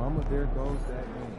Mama, there goes that man.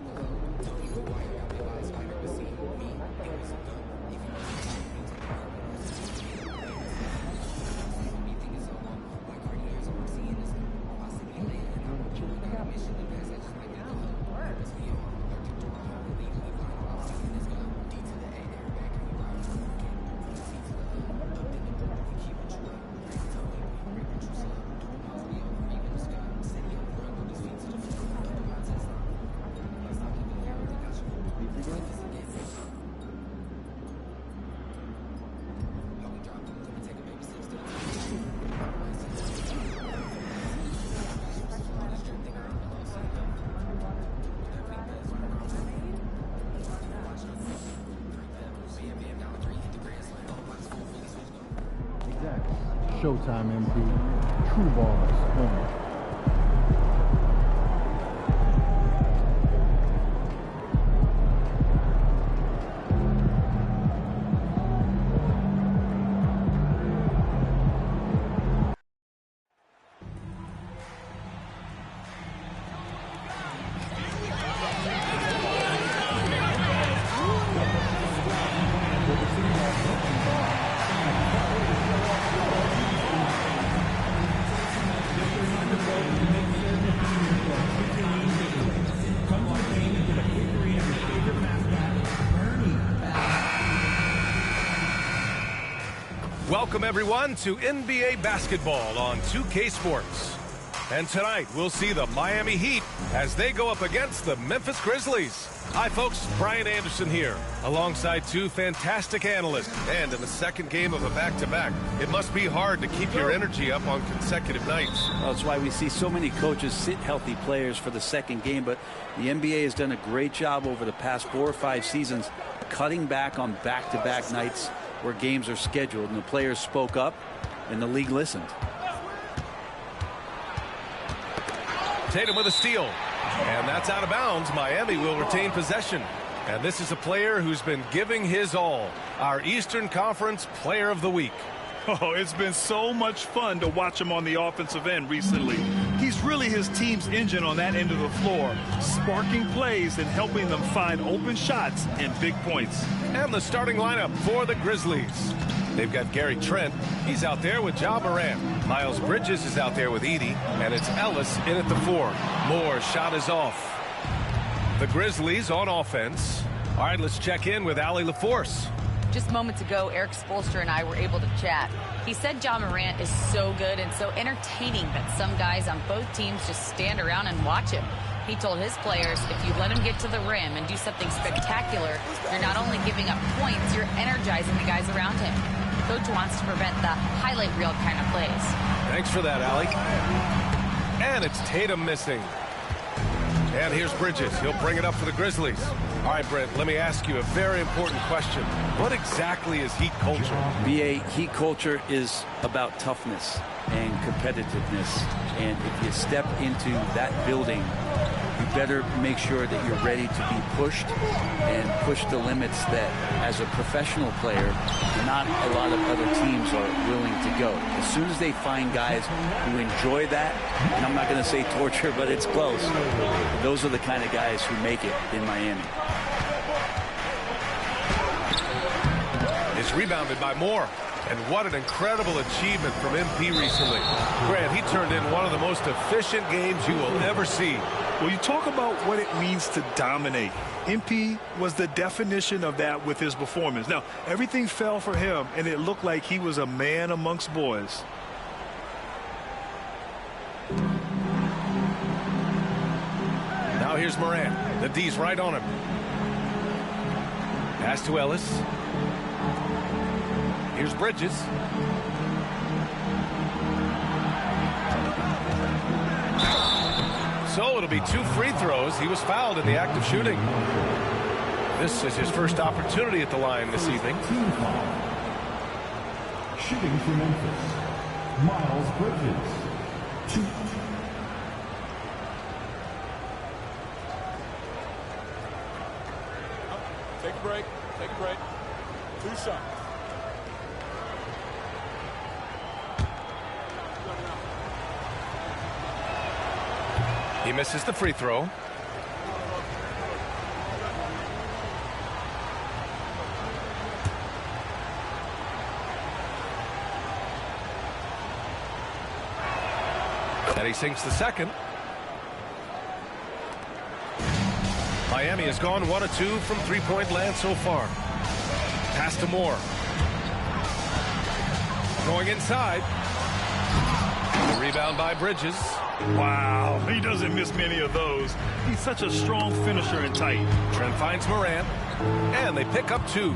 Showtime MP, True Balls only. Welcome everyone to NBA basketball on 2K Sports. And tonight we'll see the Miami Heat as they go up against the Memphis Grizzlies. Hi folks, Brian Anderson here, alongside two fantastic analysts. And in the second game of a back-to-back, it must be hard to keep your energy up on consecutive nights. Well, that's why we see so many coaches sit healthy players for the second game, but the NBA has done a great job over the past 4 or 5 seasons cutting back on back-to-back nights where games are scheduled, and the players spoke up and the league listened. Tatum with a steal, and that's out of bounds. Miami will retain possession, and this is a player who's been giving his all, our Eastern Conference Player of the Week. Oh, it's been so much fun to watch him on the offensive end recently. He's really his team's engine on that end of the floor, sparking plays and helping them find open shots and big points. And the starting lineup for the Grizzlies. They've got Gary Trent. He's out there with Ja Morant. Miles Bridges is out there with Edey, and it's Ellis in at the 4. Moore's shot is off. The Grizzlies on offense. All right, let's check in with Allie LaForce. Just moments ago, Eric Spoelstra and I were able to chat. He said Ja Morant is so good and so entertaining that some guys on both teams just stand around and watch him. He told his players, if you let him get to the rim and do something spectacular, you're not only giving up points, you're energizing the guys around him. Coach wants to prevent the highlight reel kind of plays. Thanks for that, Allie. And it's Tatum missing. And here's Bridges. He'll bring it up for the Grizzlies. All right, Brent, let me ask you a very important question. What exactly is Heat culture? BA, Heat culture is about toughness and competitiveness. And if you step into that building, you better make sure that you're ready to be pushed and push the limits that, as a professional player, not a lot of other teams are willing to go. As soon as they find guys who enjoy that, and I'm not going to say torture, but it's close, those are the kind of guys who make it in Miami. It's rebounded by Moore. And what an incredible achievement from MP recently. Grant, he turned in one of the most efficient games you will ever see. Well, you talk about what it means to dominate. MP was the definition of that with his performance. Now, everything fell for him, and it looked like he was a man amongst boys. Now here's Morant. The D's right on him. Pass to Ellis. Here's Bridges. So it'll be 2 free throws. He was fouled in the act of shooting. This is his first opportunity at the line this evening. Team foul. Shooting for Memphis, Miles Bridges. 2. Take a break. Take a break. 2 shots. He misses the free throw. And he sinks the second. Miami has gone 1 of 2 from three-point land so far. Pass to Moore. Going inside. The rebound by Bridges. Wow, he doesn't miss many of those. He's such a strong finisher and tight. Trent finds Morant. And they pick up 2.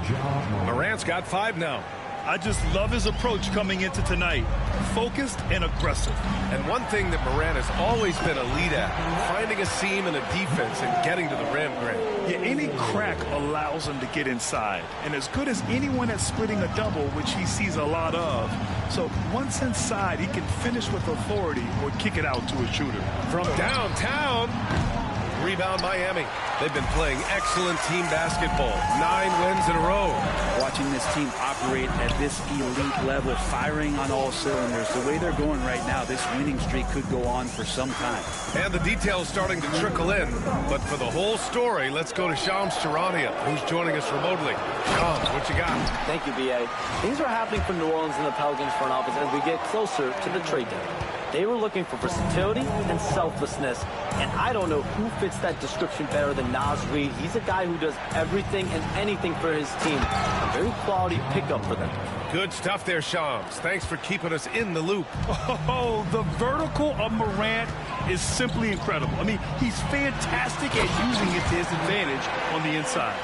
Morant's got 5 now. I just love his approach coming into tonight. Focused and aggressive. And one thing that Morant has always been a lead at, finding a seam in a defense and getting to the rim, Grant. Yeah, any crack allows him to get inside. And as good as anyone at splitting a double, which he sees a lot of. So once inside, he can finish with authority or kick it out to a shooter. From downtown. Rebound Miami. They've been playing excellent team basketball. 9 wins in a row. Watching this team operate at this elite level, firing on all cylinders, the way they're going right now, this winning streak could go on for some time. And the details starting to trickle in. But for the whole story, let's go to Shams Charania, who's joining us remotely. Shams, what you got? Thank you, B.A. Things are happening for New Orleans and the Pelicans front office as we get closer to the trade deadline. They were looking for versatility and selflessness, and I don't know who fits that description better than Naz Reid. He's a guy who does everything and anything for his team. A very quality pickup for them. Good stuff there, Shams. Thanks for keeping us in the loop. Oh, the vertical of Morant is simply incredible. I mean, he's fantastic at using it to his advantage on the inside.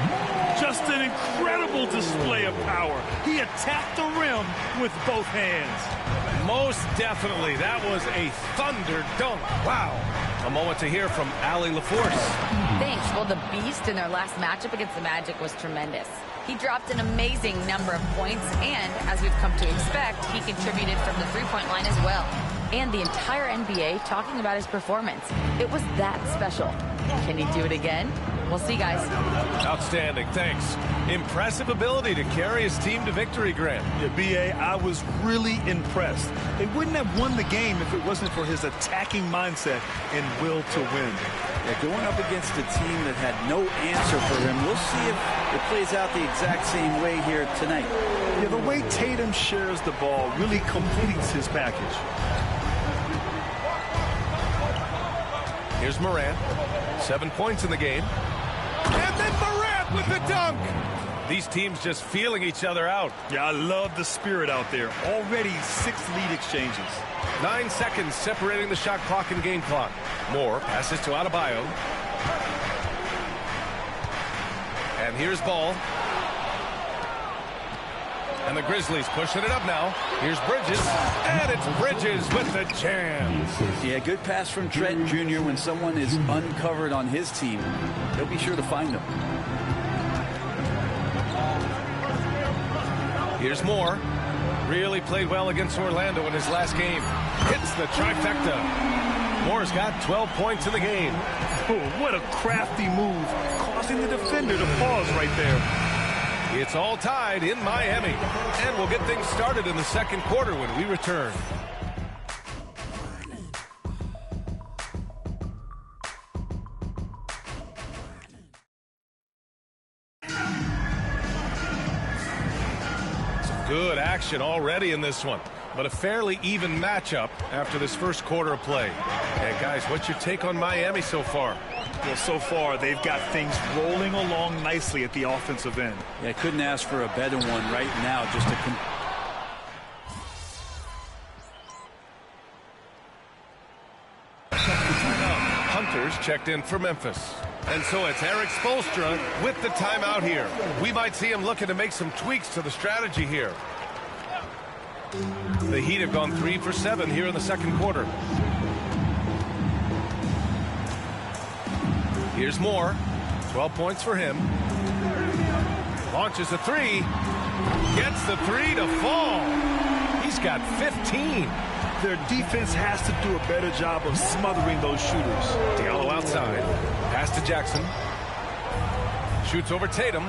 Just an incredible display of power. He attacked the rim with both hands. Most definitely. That was a thunder dunk. Wow. A moment to hear from Allie LaForce. Thanks. Well, the beast in their last matchup against the Magic was tremendous. He dropped an amazing number of points, and as we've come to expect, he contributed from the three-point line as well. And the entire NBA talking about his performance. It was that special. Can he do it again? We'll see, guys. Outstanding. Thanks. Impressive ability to carry his team to victory, Grant. Yeah, B.A., I was really impressed. They wouldn't have won the game if it wasn't for his attacking mindset and will to win. Yeah, going up against a team that had no answer for him, we'll see if it plays out the exact same way here tonight. Yeah, the way Tatum shares the ball really completes his package. Here's Morant. 7 points in the game. And then Morant with the dunk. These teams just feeling each other out. Yeah, I love the spirit out there. Already 6 lead exchanges. 9 seconds separating the shot clock and game clock. Moore passes to Adebayo. And here's Ball. And the Grizzlies pushing it up now. Here's Bridges. And it's Bridges with the jam. Yeah, good pass from Trent Jr. When someone is uncovered on his team, he'll be sure to find them. Here's Moore. Really played well against Orlando in his last game. Hits the trifecta. Moore's got 12 points in the game. Oh, what a crafty move, causing the defender to pause right there. It's all tied in Miami. And we'll get things started in the second quarter when we return. Some good action already in this one, but a fairly even matchup after this first quarter of play. And guys, what's your take on Miami so far? Well, so far, they've got things rolling along nicely at the offensive end. Yeah, couldn't ask for a better one right now. Just a Hunters checked in for Memphis. And so it's Erik Spoelstra with the timeout here. We might see him looking to make some tweaks to the strategy here. The Heat have gone 3 for 7 here in the second quarter. Here's Moore. 12 points for him. Launches a 3. Gets the 3 to fall. He's got 15. Their defense has to do a better job of smothering those shooters. Diallo outside. Pass to Jackson. Shoots over Tatum.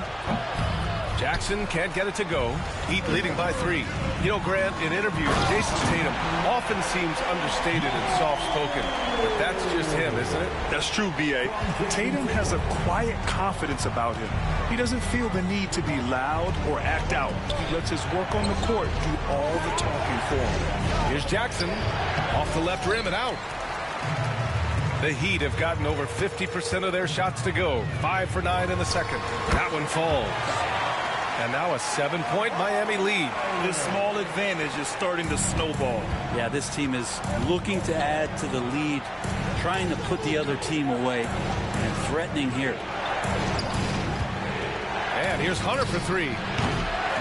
Jackson can't get it to go. Heat leading by 3. You know, Grant, in interviews, Jason Tatum often seems understated and soft-spoken. But that's just him, isn't it? That's true, B.A. Tatum has a quiet confidence about him. He doesn't feel the need to be loud or act out. He lets his work on the court do all the talking for him. Here's Jackson. Off the left rim and out. The Heat have gotten over 50% of their shots to go. 5 for 9 in the second. That one falls. And now a 7-point Miami lead. This small advantage is starting to snowball. Yeah, this team is looking to add to the lead, trying to put the other team away, and threatening here. And here's Hunter for 3.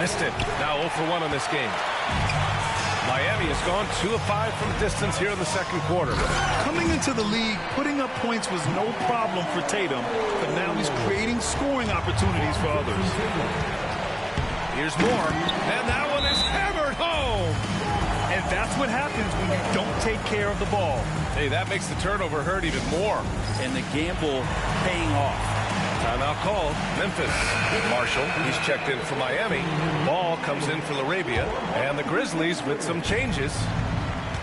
Missed it. Now 0 for 1 in this game. Miami has gone 2 of 5 from distance here in the second quarter. Coming into the league, putting up points was no problem for Tatum, but now he's creating scoring opportunities for others. Here's more, and that one is hammered home. And that's what happens when you don't take care of the ball. Hey, that makes the turnover hurt even more. And the gamble paying off. Timeout called. Memphis. Marshall, he's checked in for Miami. Ball comes in for LaRavia. And the Grizzlies with some changes.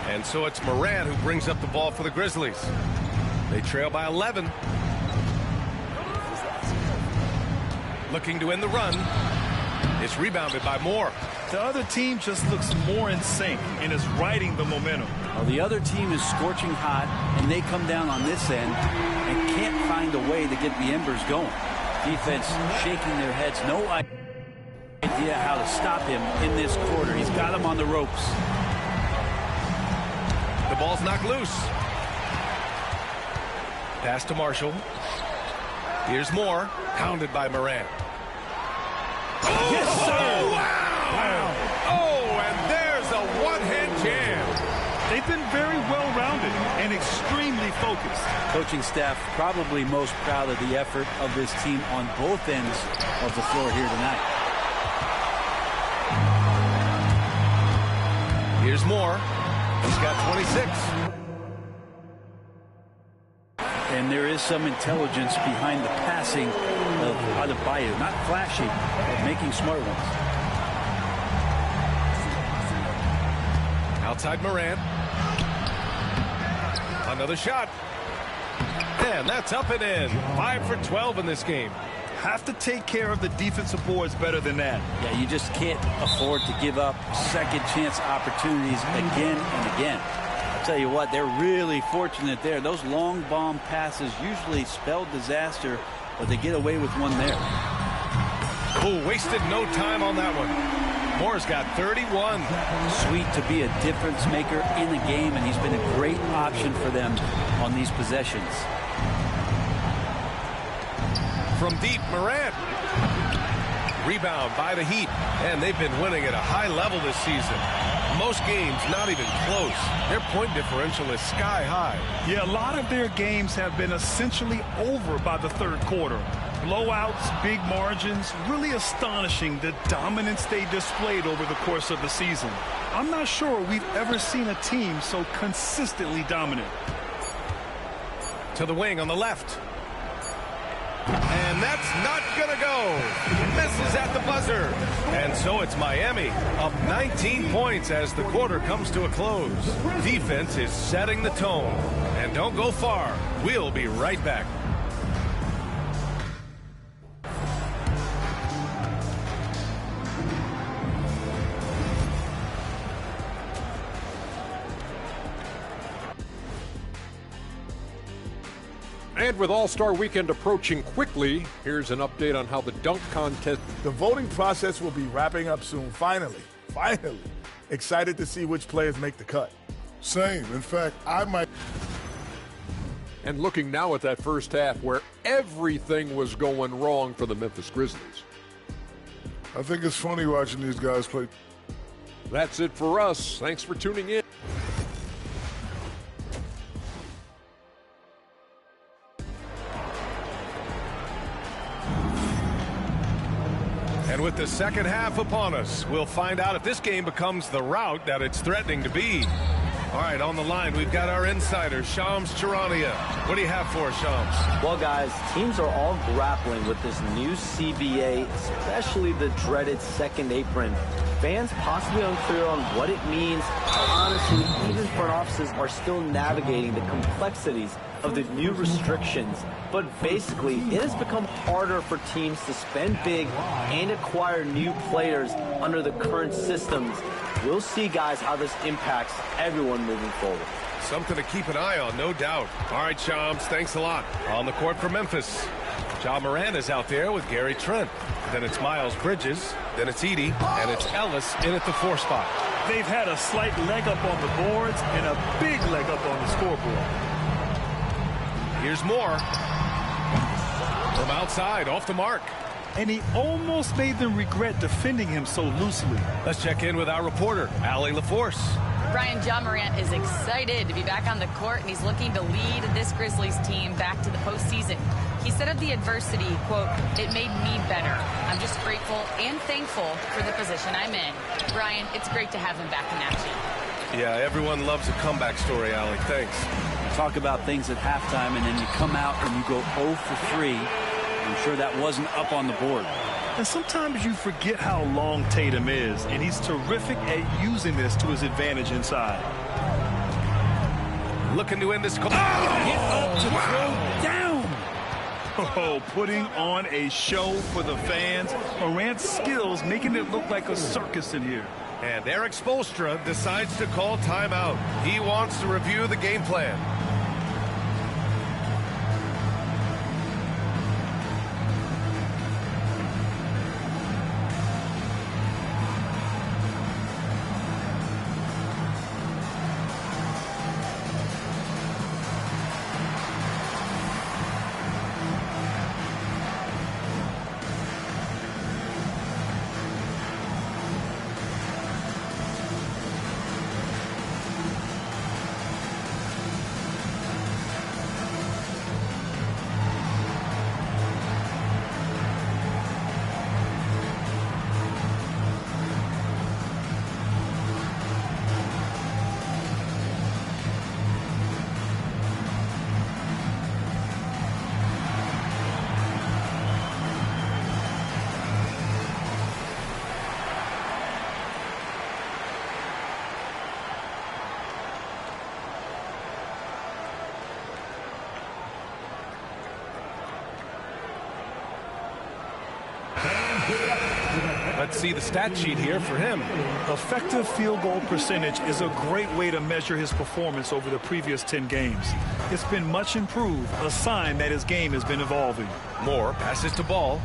And so it's Morant who brings up the ball for the Grizzlies. They trail by 11. Looking to end the run. It's rebounded by Moore. The other team just looks more in sync and is riding the momentum. Well, the other team is scorching hot, and they come down on this end and can't find a way to get the embers going. Defense shaking their heads. No idea how to stop him in this quarter. He's got him on the ropes. The ball's knocked loose. Pass to Marshall. Here's Moore. Pounded by Morant. Oh, Yes, sir. Wow. Oh, and there's a one-hand jam. They've been very well-rounded and extremely focused. Coaching staff probably most proud of the effort of this team on both ends of the floor here tonight. Here's Moore. He's got 26. And there is some intelligence behind the passing of Adebayo. Not flashy, but making smart ones. Outside Morant. Another shot. And that's up and in. 5 for 12 in this game. Have to take care of the defensive boards better than that. Yeah, you just can't afford to give up second chance opportunities again and again. I'll tell you what, they're really fortunate there. Those long bomb passes usually spell disaster, but they get away with one there. Oh, wasted no time on that one. Moore's got 31. Sweet to be a difference maker in the game, and he's been a great option for them on these possessions. From deep, Morant. Rebound by the Heat, and they've been winning at a high level this season. Most games not even close. Their point differential is sky high. Yeah, a lot of their games have been essentially over by the third quarter. Blowouts, big margins, really astonishing the dominance they displayed over the course of the season. I'm not sure we've ever seen a team so consistently dominant. To the wing on the left. And that's not gonna go. Misses at the buzzer. And so it's Miami up 19 points as the quarter comes to a close. Defense is setting the tone. And don't go far. We'll be right back. And with All-Star Weekend approaching quickly, here's an update on how the dunk contest. The voting process will be wrapping up soon. Finally. Excited to see which players make the cut. Same. In fact, I might. And looking now at that first half where everything was going wrong for the Memphis Grizzlies. I think it's funny watching these guys play. That's it for us. Thanks for tuning in. And with the second half upon us, we'll find out if this game becomes the rout that it's threatening to be. All right, on the line, we've got our insider, Shams Charania. What do you have for us, Shams? Well, guys, teams are all grappling with this new CBA, especially the dreaded second apron. Fans possibly unclear on what it means. Honestly, even front offices are still navigating the complexities of the new restrictions. But basically, it has become harder for teams to spend big and acquire new players under the current systems. We'll see, guys, how this impacts everyone moving forward. Something to keep an eye on, no doubt. All right, Shams, thanks a lot. On the court for Memphis, Ja Morant is out there with Gary Trent. Then it's Miles Bridges. Then it's Edey. And it's Ellis in at the 4 spot. They've had a slight leg up on the boards and a big leg up on the scoreboard. Here's Moore. From outside, off the mark. And he almost made them regret defending him so loosely. Let's check in with our reporter, Allie LaForce. Brian, Ja Morant is excited to be back on the court, and he's looking to lead this Grizzlies team back to the postseason. He said of the adversity, quote, "It made me better. I'm just grateful and thankful for the position I'm in." Brian, it's great to have him back in action. Yeah, everyone loves a comeback story, Allie. Thanks. Talk about things at halftime, and then you come out and you go 0 for 3. I'm sure that wasn't up on the board. And sometimes you forget how long Tatum is, and he's terrific at using this to his advantage inside. Looking to end this. Get up to throw down. Oh, putting on a show for the fans. Morant's skills making it look like a circus in here. And Erik Spoelstra decides to call timeout. He wants to review the game plan. Let's see the stat sheet here for him. Effective field goal percentage is a great way to measure his performance over the previous 10 games. It's been much improved, a sign that his game has been evolving. Moore passes to Ball.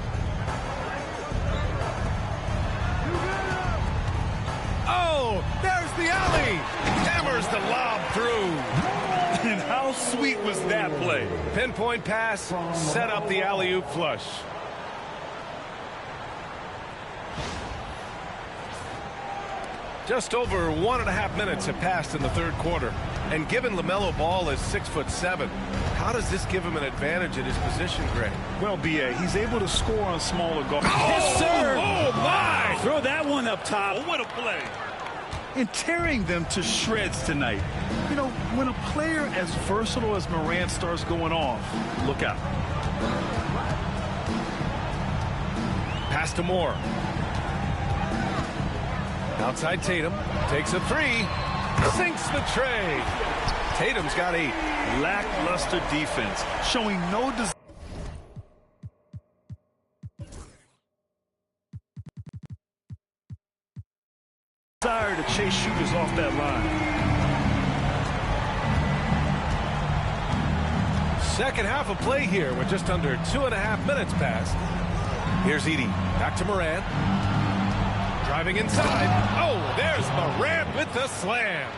Oh, there's the alley. Hammers the lob through. And how sweet was that play? Pinpoint pass, set up the alley-oop flush. Just over 1.5 minutes have passed in the third quarter. And given LaMelo Ball is 6'7", how does this give him an advantage at his position, Greg? Well, B.A., he's able to score on smaller guards. Yes, sir! Oh, my! Throw that one up top. Oh, what a play. And tearing them to shreds tonight. You know, when a player as versatile as Morant starts going off, look out. Pass to Moore. Outside Tatum, takes a 3, sinks the tray. Tatum's got 8. Lackluster defense, showing no desire to chase shooters off that line. Second half of play here with just under 2.5 minutes passed. Here's Edey, back to Morant. Driving inside. Oh, there's Morant with the slam.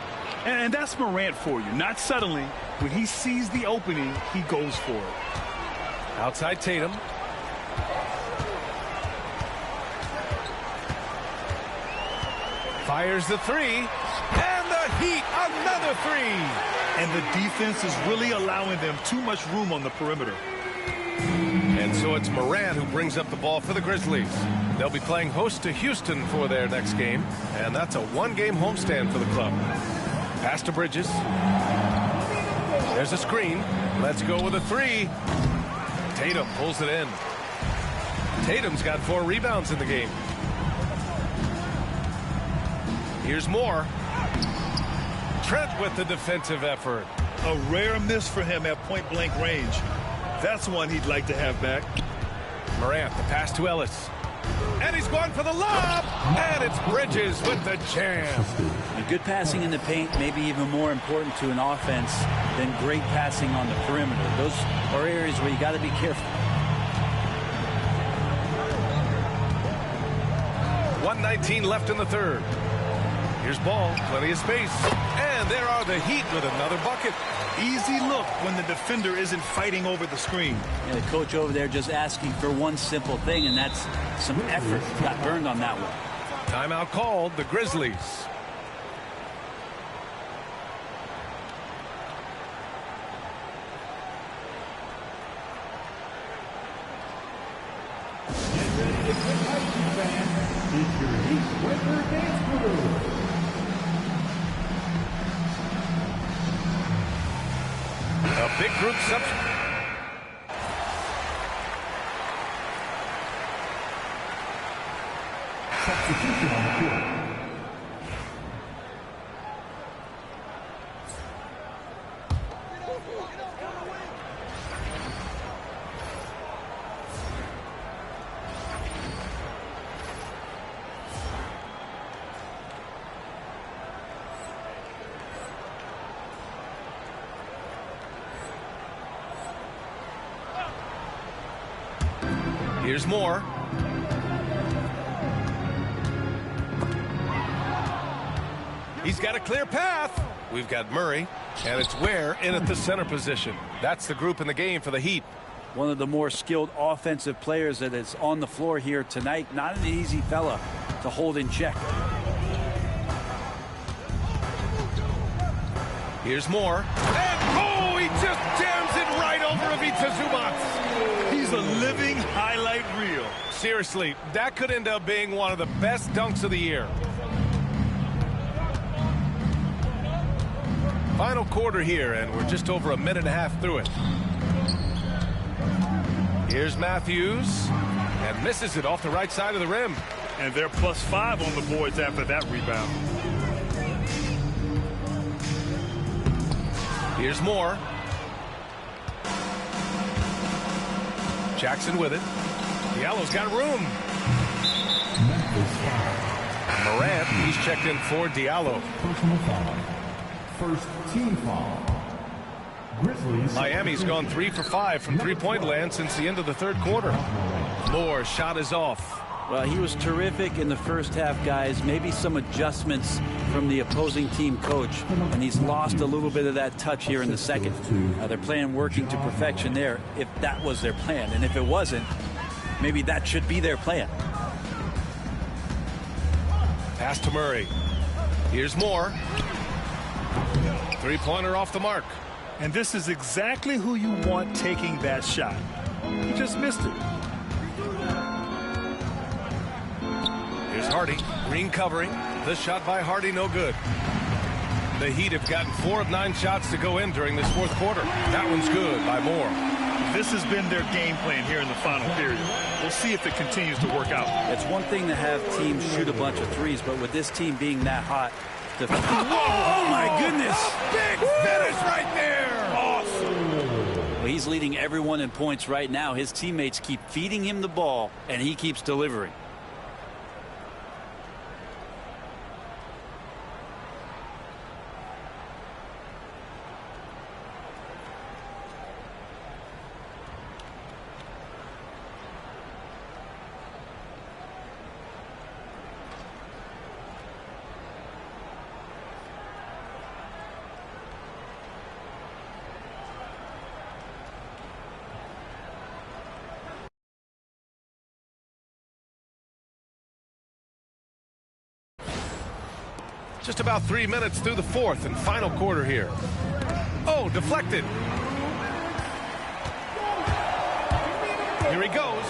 And that's Morant for you. Not suddenly. When he sees the opening, he goes for it. Outside Tatum. Fires the 3. And the Heat, another 3. And the defense is really allowing them too much room on the perimeter. And so it's Morant who brings up the ball for the Grizzlies. They'll be playing host to Houston for their next game, and that's a 1-game homestand for the club. Pass to Bridges. There's a screen. Let's go with a 3. Tatum pulls it in. Tatum's got 4 rebounds in the game. Here's Moore. Trent with the defensive effort. A rare miss for him at point-blank range. That's one he'd like to have back. Morant, the pass to Ellis. And he's going for the lob. And it's Bridges with the jam. And good passing in the paint may be even more important to an offense than great passing on the perimeter. Those are areas where you got to be careful. 1:19 left in the third. Here's Ball, plenty of space. And there are the Heat with another bucket. Easy look when the defender isn't fighting over the screen. And the coach over there just asking for one simple thing, and that's some effort. Got burned on that one. Timeout called, the Grizzlies. It's your Heat Winter Dance Crew. A big group substitution on the court. Here's Moore. He's got a clear path. We've got Murray, and it's Ware in at the center position. That's the group in the game for the Heat. One of the more skilled offensive players that is on the floor here tonight. Not an easy fella to hold in check. Here's Moore. And, he just jams it right over Ivica Zubac. He's a living highlight reel. Seriously, that could end up being one of the best dunks of the year. Final quarter here, and we're just over a minute and a half through it. Here's Matthews, and misses it off the right side of the rim. And they're +5 on the boards after that rebound. Here's Moore. Jackson with it. Diallo's got room. Morant, he's checked in for Diallo. Personal foul. First team foul. Grizzlies. Miami's gone 3 for 5 from three-point land since the end of the third quarter. Moore's shot is off. Well, he was terrific in the first half, guys. Maybe some adjustments from the opposing team coach, and he's lost a little bit of that touch here in the second. They're playing working to perfection there, if that was their plan. And if it wasn't, maybe that should be their plan. Pass to Murray. Here's Moore. Three-pointer off the mark. And this is exactly who you want taking that shot. He just missed it. Here's Hardy. Green covering. This shot by Hardy, no good. The Heat have gotten 4 of 9 shots to go in during this fourth quarter. That one's good by Moore. This has been their game plan here in the final period. We'll see if it continues to work out. It's one thing to have teams shoot a bunch of threes, but with this team being that hot, oh my goodness! Big finish right there! Awesome! Well, he's leading everyone in points right now. His teammates keep feeding him the ball, and he keeps delivering. Just about 3 minutes through the fourth and final quarter here. Oh, deflected. Here he goes.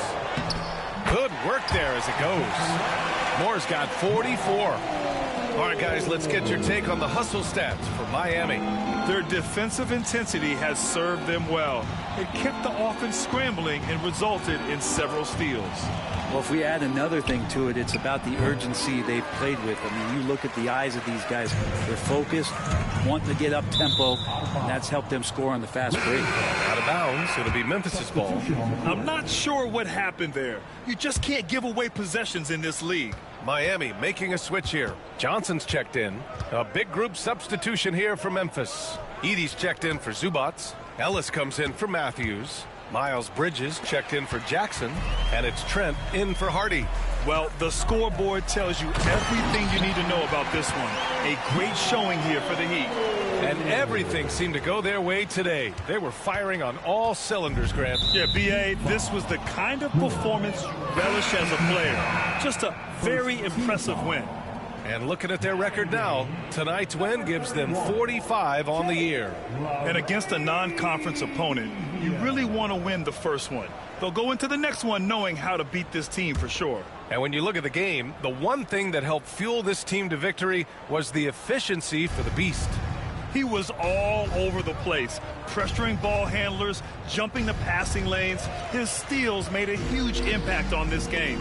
Good work there as it goes. Moore's got 44. All right, guys, let's get your take on the hustle stats for Miami. Their defensive intensity has served them well. It kept the offense scrambling and resulted in several steals. Well, if we add another thing to it, it's about the urgency they've played with. I mean, you look at the eyes of these guys. They're focused, wanting to get up tempo, and that's helped them score on the fast break. Out of bounds, it'll be Memphis's ball. I'm not sure what happened there. You just can't give away possessions in this league. Miami making a switch here. Johnson's checked in. A big group substitution here for Memphis. Edey's checked in for Zubats. Ellis comes in for Matthews. Miles Bridges checked in for Jackson. And it's Trent in for Hardy. Well, the scoreboard tells you everything you need to know about this one. A great showing here for the Heat. And everything seemed to go their way today. They were firing on all cylinders, Grant. Yeah, B.A., this was the kind of performance you relish as a player. Just a very impressive win. And looking at their record now, tonight's win gives them 45 on the year. And against a non-conference opponent, you really want to win the first one. They'll go into the next one knowing how to beat this team for sure. And when you look at the game, the one thing that helped fuel this team to victory was the efficiency for the Beast. He was all over the place, pressuring ball handlers, jumping the passing lanes. His steals made a huge impact on this game.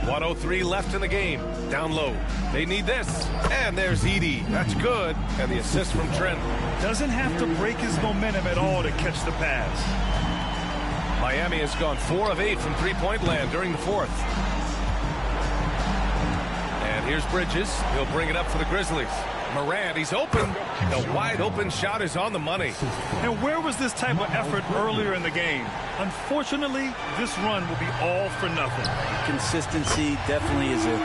1:03 left in the game. Down low. They need this. And there's Edey. That's good. And the assist from Trent. Doesn't have to break his momentum at all to catch the pass. Miami has gone 4 of 8 from three-point land during the fourth. And here's Bridges. He'll bring it up for the Grizzlies. Morant, he's open. The wide open shot is on the money. And where was this type of effort earlier in the game? Unfortunately, this run will be all for nothing. Consistency definitely is a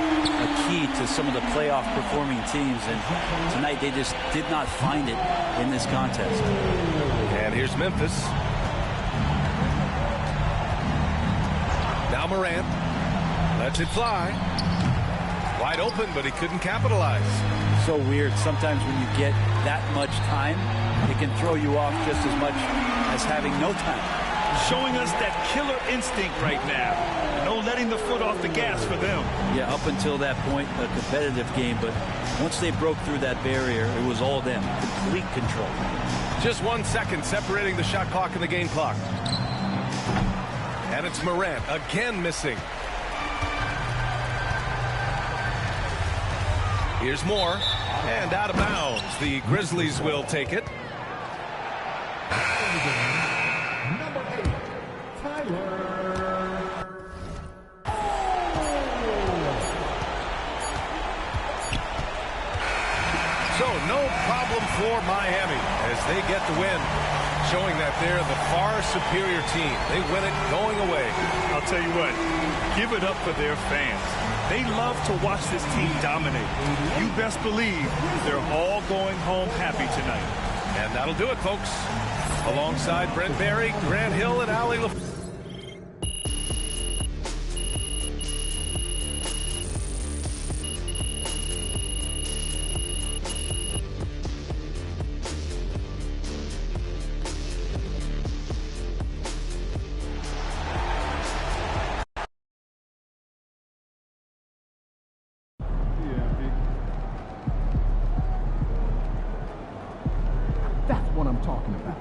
key to some of the playoff performing teams, and tonight they just did not find it in this contest. And here's Memphis. Now Morant lets it fly. Wide open, but he couldn't capitalize. So weird. Sometimes when you get that much time, it can throw you off just as much as having no time. Showing us that killer instinct right now. No letting the foot off the gas for them. Yeah, up until that point, a competitive game, but once they broke through that barrier, it was all them. Complete control. Just 1 second separating the shot clock and the game clock. And it's Morant again missing. Here's more, and out of bounds. The Grizzlies will take it. So no problem for Miami as they get the win, showing that they're the far superior team. They win it going away. I'll tell you what, give it up for their fans. They love to watch this team dominate. You best believe they're all going home happy tonight. And that'll do it, folks. Alongside Brent Barry, Grant Hill, and Ali LaFleur. That's what I'm talking about.